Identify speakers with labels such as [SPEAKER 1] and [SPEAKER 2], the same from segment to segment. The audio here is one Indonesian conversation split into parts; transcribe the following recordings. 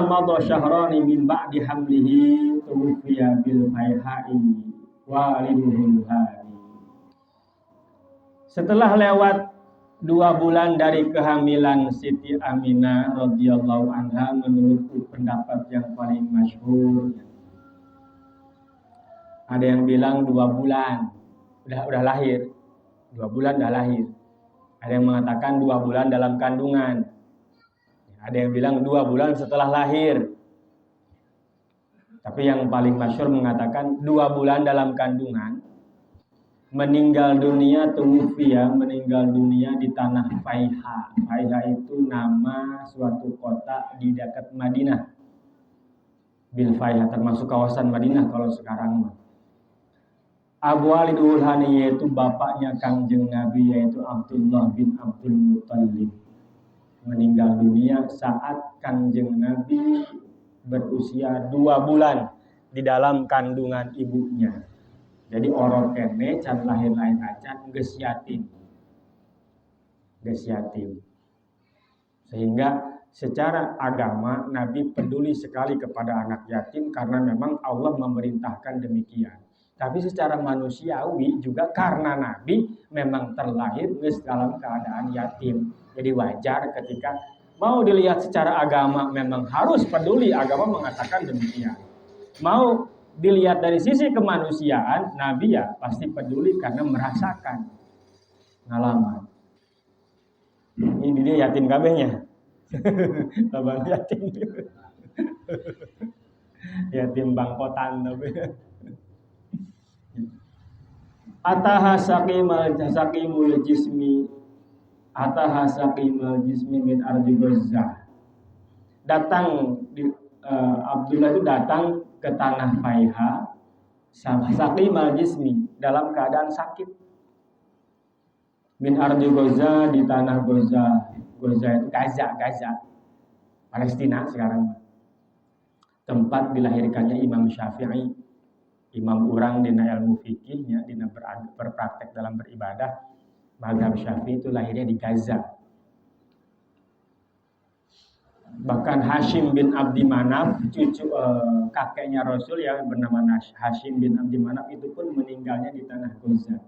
[SPEAKER 1] madha syahrani min ba'di hamlihi tuwfiya bil faiha'i waliduhul hadi. Setelah lewat 2 bulan dari kehamilan Siti Aminah radhiyallahu anha, menurut pendapat yang paling masyhur, ada yang bilang 2 bulan udah lahir, 2 bulan udah lahir. Ada yang mengatakan 2 bulan dalam kandungan. Ada yang bilang 2 bulan setelah lahir. Tapi yang paling masyhur mengatakan 2 bulan dalam kandungan. Meninggal dunia tuwfiya, meninggal dunia di tanah Faiha. Faiha itu nama suatu kota di dekat Madinah. Bil Faiha termasuk kawasan Madinah kalau sekarang. Abu Walidul Hani yaitu bapaknya Kangjeng Nabi, yaitu Abdullah bin Abdul Muttalib, meninggal dunia saat Kangjeng Nabi berusia 2 bulan di dalam kandungan ibunya. Jadi orang kene can lahir-lahir acan geus yatim. Sehingga secara agama Nabi peduli sekali kepada anak yatim karena memang Allah memerintahkan demikian. Tapi secara manusiawi juga karena Nabi memang terlahir geus dalam keadaan yatim. Jadi wajar ketika mau dilihat secara agama memang harus peduli, agama mengatakan demikian. Mau dilihat dari sisi kemanusiaan, Nabi ya pasti peduli karena merasakan ngalaman. Ini dia yatim kabehnya. Abang yatim. Yatim bangkotan tapi. Ataha saqimul jismi min ardi Gaza. Abdullah itu datang ke tanah Faiha saqimal jismi, dalam keadaan sakit. Min ardi Gaza, di tanah Gaza. Gaza itu Gaza Palestina sekarang. Tempat dilahirkannya Imam Syafi'i, imam urang dina ilmu fikihnya, dina berpraktek dalam beribadah. Mazhab Syafi'i itu lahirnya di Gaza. Bahkan Hashim bin Abdi Manaf, cucu kakeknya Rasul yang bernama Hashim bin Abdi Manaf, itu pun meninggalnya di tanah Gaza.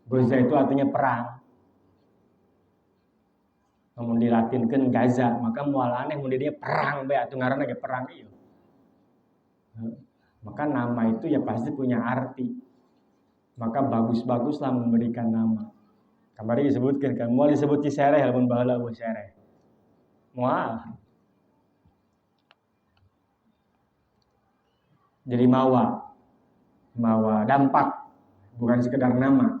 [SPEAKER 1] Gaza itu artinya perang. Namun dilatinkan Gaza, maka mual aneh mun dia perang bae atuh ngaranna ge perang ieu. Maka nama itu ya pasti punya arti. Maka bagus-baguslah memberikan nama. Kemarin disebutkan kan, mual disebut Cisereh lamun baheula eueuh Sereh. Mual. Jadi mawa dampak, bukan sekedar nama.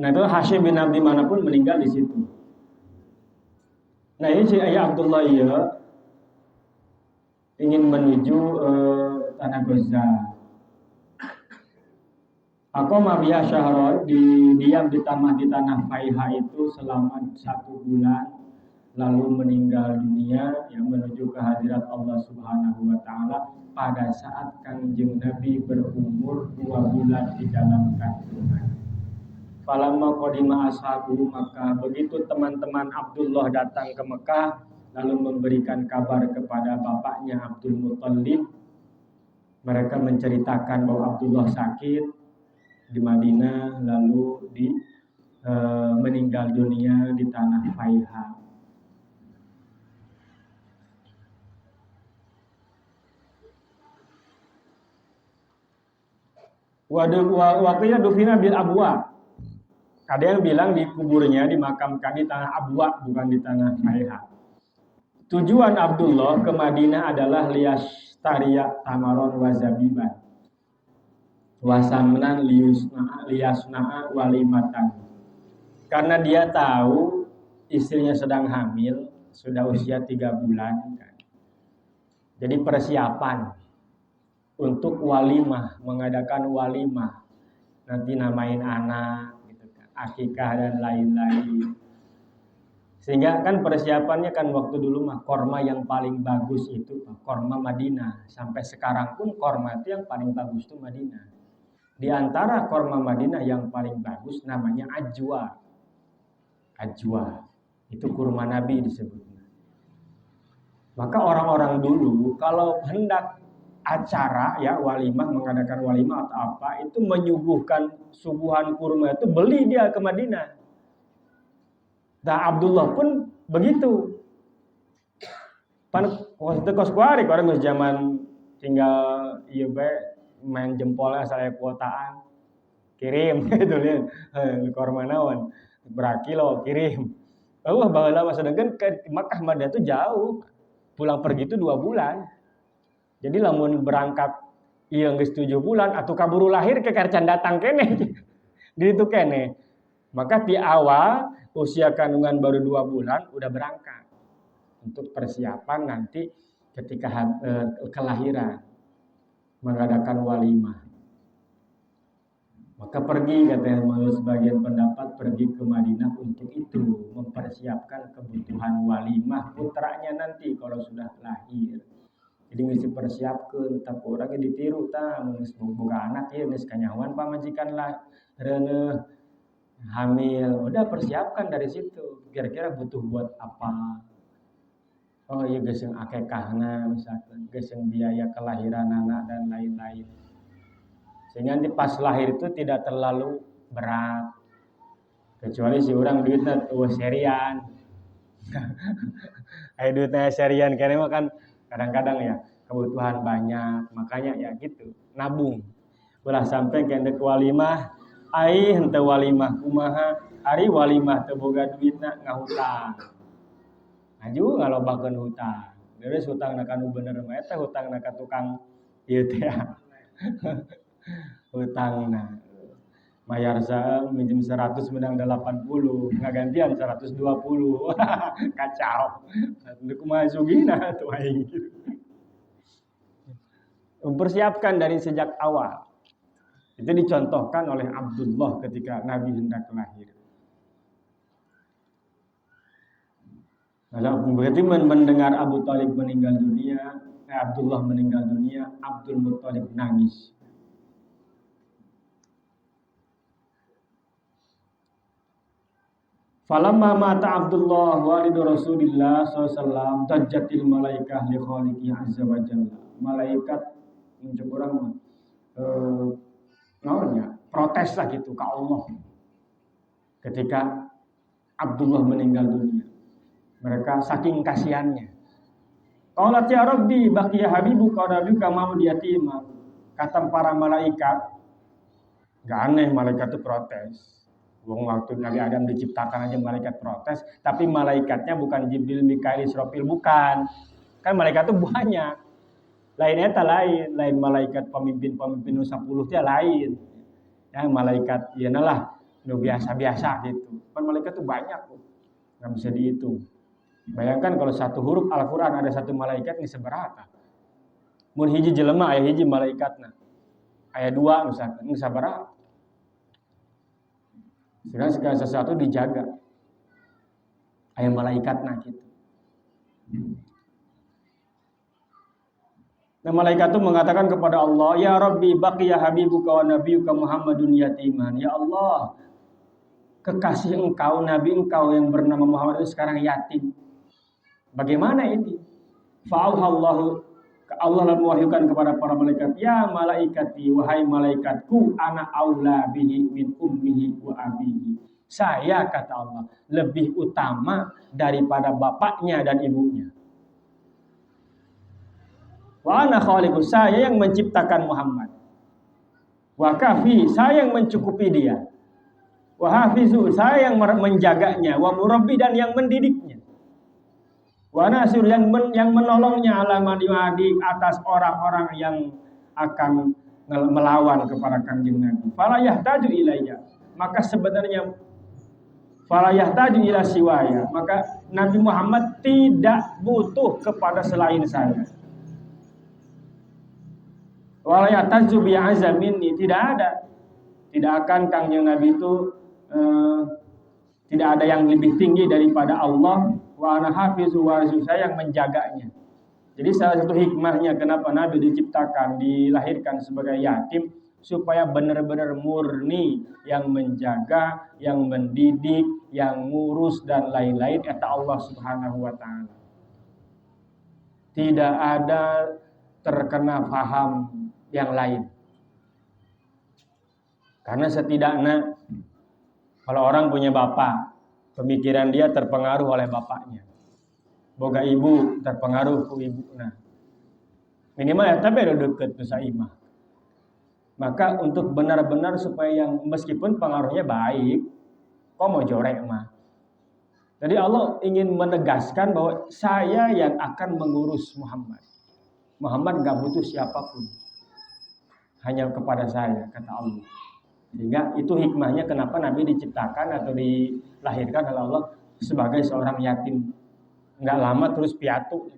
[SPEAKER 1] Nah itu Hashim bin Abdi Manaf pun meninggal di situ. Nah ini si ayah Abdullah ya ingin menuju tanah Gaza. Aqama biha syahran, diam di tanah Faiha itu selama 1 bulan, lalu meninggal dunia yang menuju ke hadirat Allah Subhanahu wa taala pada saat Kanjeng Nabi berumur 2 bulan di dalam kandungan. Falamma qadima ashabu, maka begitu teman-teman Abdullah datang ke Mekah lalu memberikan kabar kepada bapaknya Abdul Muttalib, mereka menceritakan bahwa Abdullah sakit di Madinah lalu meninggal dunia di tanah Faiha. Waktunya dufina bil abwa. Ada yang bilang di kuburnya dimakamkan di tanah Abwa, bukan di tanah Faiha. Tujuan Abdullah ke Madinah adalah liyastariya tamaron wa zabiban wasamnan liyasna'a walimatan. Karena dia tahu istrinya sedang hamil, sudah usia 3 bulan kan. Jadi persiapan untuk walimah, mengadakan walimah, nanti namain anak, akikah dan lain-lain. Sehingga kan persiapannya kan waktu dulu mah korma yang paling bagus itu korma Madinah. Sampai sekarang pun korma itu yang paling bagus itu Madinah. Di antara korma Madinah yang paling bagus namanya ajwa. Ajwa. Itu kurma Nabi disebutnya. Maka orang-orang dulu kalau hendak acara ya walimah, mengadakan walimah atau apa, itu menyuguhkan suguhan kurma itu beli dia ke Madinah. Nah Abdullah pun begitu. Waktu kos kuari orang zaman tinggal iya main jempolnya saya kuotaan kirim gitu lihat kurma naon berapa kilo kirim. Baheula sedangkan ke Makkah Madinah itu jauh. Pulang pergi itu 2 bulan. Jadi lamun berangkat iya geus 7 bulan atau kaburu lahir ke kercan datang kene. Di itu kene. Maka di awal usia kandungan baru 2 bulan udah berangkat untuk persiapan nanti ketika kelahiran mengadakan walimah. Maka pergi katanya menurut sebagian pendapat pergi ke Madinah untuk itu mempersiapkan kebutuhan walimah putranya nanti kalau sudah lahir. Jadi mesti persiapkan tak orangnya ditiru ta geus boga anak ieu geus kanyawan pamajikan lah reuneuh hamil. Udah persiapkan dari situ. Kira-kira butuh buat apa? Oh iya geus akekahna misalkan, geus biaya kelahiran anak dan lain-lain. Sehingga nanti pas lahir itu tidak terlalu berat. Kecuali si orang duitnya serian. Duitnya serian karena kan kadang-kadang ya kebutuhan banyak. Makanya ya gitu, nabung. Ulah sampai ke endek walimah, ai henteu walimah kumaha, ari walimah teu boga duitna ngahutang. Aju ngalobakeun hutang. Terus hutang na kanu bener mah eta hutangna ka tukang ieu teh. Hutangna mayar minjem 100 menang 80 ngagantian 120 kacau untuk kumaha sugina tuh aing mempersiapkan dari sejak awal. Itu dicontohkan oleh Abdullah ketika Nabi hendak lahir. Berarti mendengar Abu Thalib meninggal dunia, Abdullah meninggal dunia, Abdul Muthalib nangis. Falamma mata Abdullah walidu Rasulillah SAW tajjatil malaikah li khaliqi azza wa jalla. Malaikat mencuk orang protes lah gitu ke Allah ketika Abdullah meninggal dunia. Mereka saking kasihannya. Qalat ya Rabbi baqiya habibuka wa nabiyuka maud yatima. Kata para malaikat, gak aneh malaikat itu protes. Waktu Nabi Adam diciptakan aja malaikat protes, tapi malaikatnya bukan Jibril, Mikail, Israfil, bukan. Kan malaikat itu banyak. Lainnya tak lain malaikat pemimpin nu 10 dia lain. Ya malaikat iyalah nu biasa-biasa gitu. Kan malaikat itu banyak tuh. Enggak bisa dihitung. Bayangkan kalau satu huruf Al-Qur'an ada satu malaikat ini seberapa? Mun hiji jelema aya hiji malaikatna. Aya 2 misalkan, ini sabaraha? Segala sesuatu dijaga. Ayat malaikatna gitu. Nah malaikat itu mengatakan kepada Allah, ya Rabbi baqiya habibuka wa nabiyuka Muhammadun yatiman. Ya Allah, kekasih engkau, nabi engkau yang bernama Muhammad itu sekarang yatim. Bagaimana ini? Fa'auhallahu, Allah mewahyukan kepada para malaikat, ya malaikati, wahai malaikatku, ana aula bihi min ummihi wa abihi. Saya, kata Allah, lebih utama daripada bapaknya dan ibunya. Wa ana khaliqu, saya yang menciptakan Muhammad. Wa kafi, saya yang mencukupi dia. Wa hafizu, saya yang menjaganya. Wa murabbi, dan yang mendidiknya. Wa nasir, yang menolongnya ala man yuadi, atas orang-orang yang akan melawan kepada Kanjeng Nabi. Fala yahtaju ilayya, maka sebenarnya fala yahtaju ila siwaya, maka Nabi Muhammad tidak butuh kepada selain saya. Wala yahtaju bi azaminni, tidak akan Kanjeng Nabi itu tidak ada yang lebih tinggi daripada Allah. Wa ana hafizu wa saya yang menjaganya. Jadi salah satu hikmahnya kenapa Nabi diciptakan, dilahirkan sebagai yatim supaya benar-benar murni yang menjaga, yang mendidik, yang ngurus dan lain-lain eta Allah Subhanahu wa taala. Tidak ada terkena paham yang lain. Karena setidaknya kalau orang punya bapak, pemikiran dia terpengaruh oleh bapaknya. Boga ibu terpengaruh ku ibu. Nah, minimal ya tapi ada deket tuh saimah. Maka untuk benar-benar supaya yang meskipun pengaruhnya baik, kok mau jorek mah. Jadi Allah ingin menegaskan bahwa saya yang akan mengurus Muhammad. Muhammad gak butuh siapapun. Hanya kepada saya, kata Allah. Sehingga itu hikmahnya kenapa Nabi diciptakan atau dilahirkan oleh Allah sebagai seorang yatim. Nggak lama terus piatu.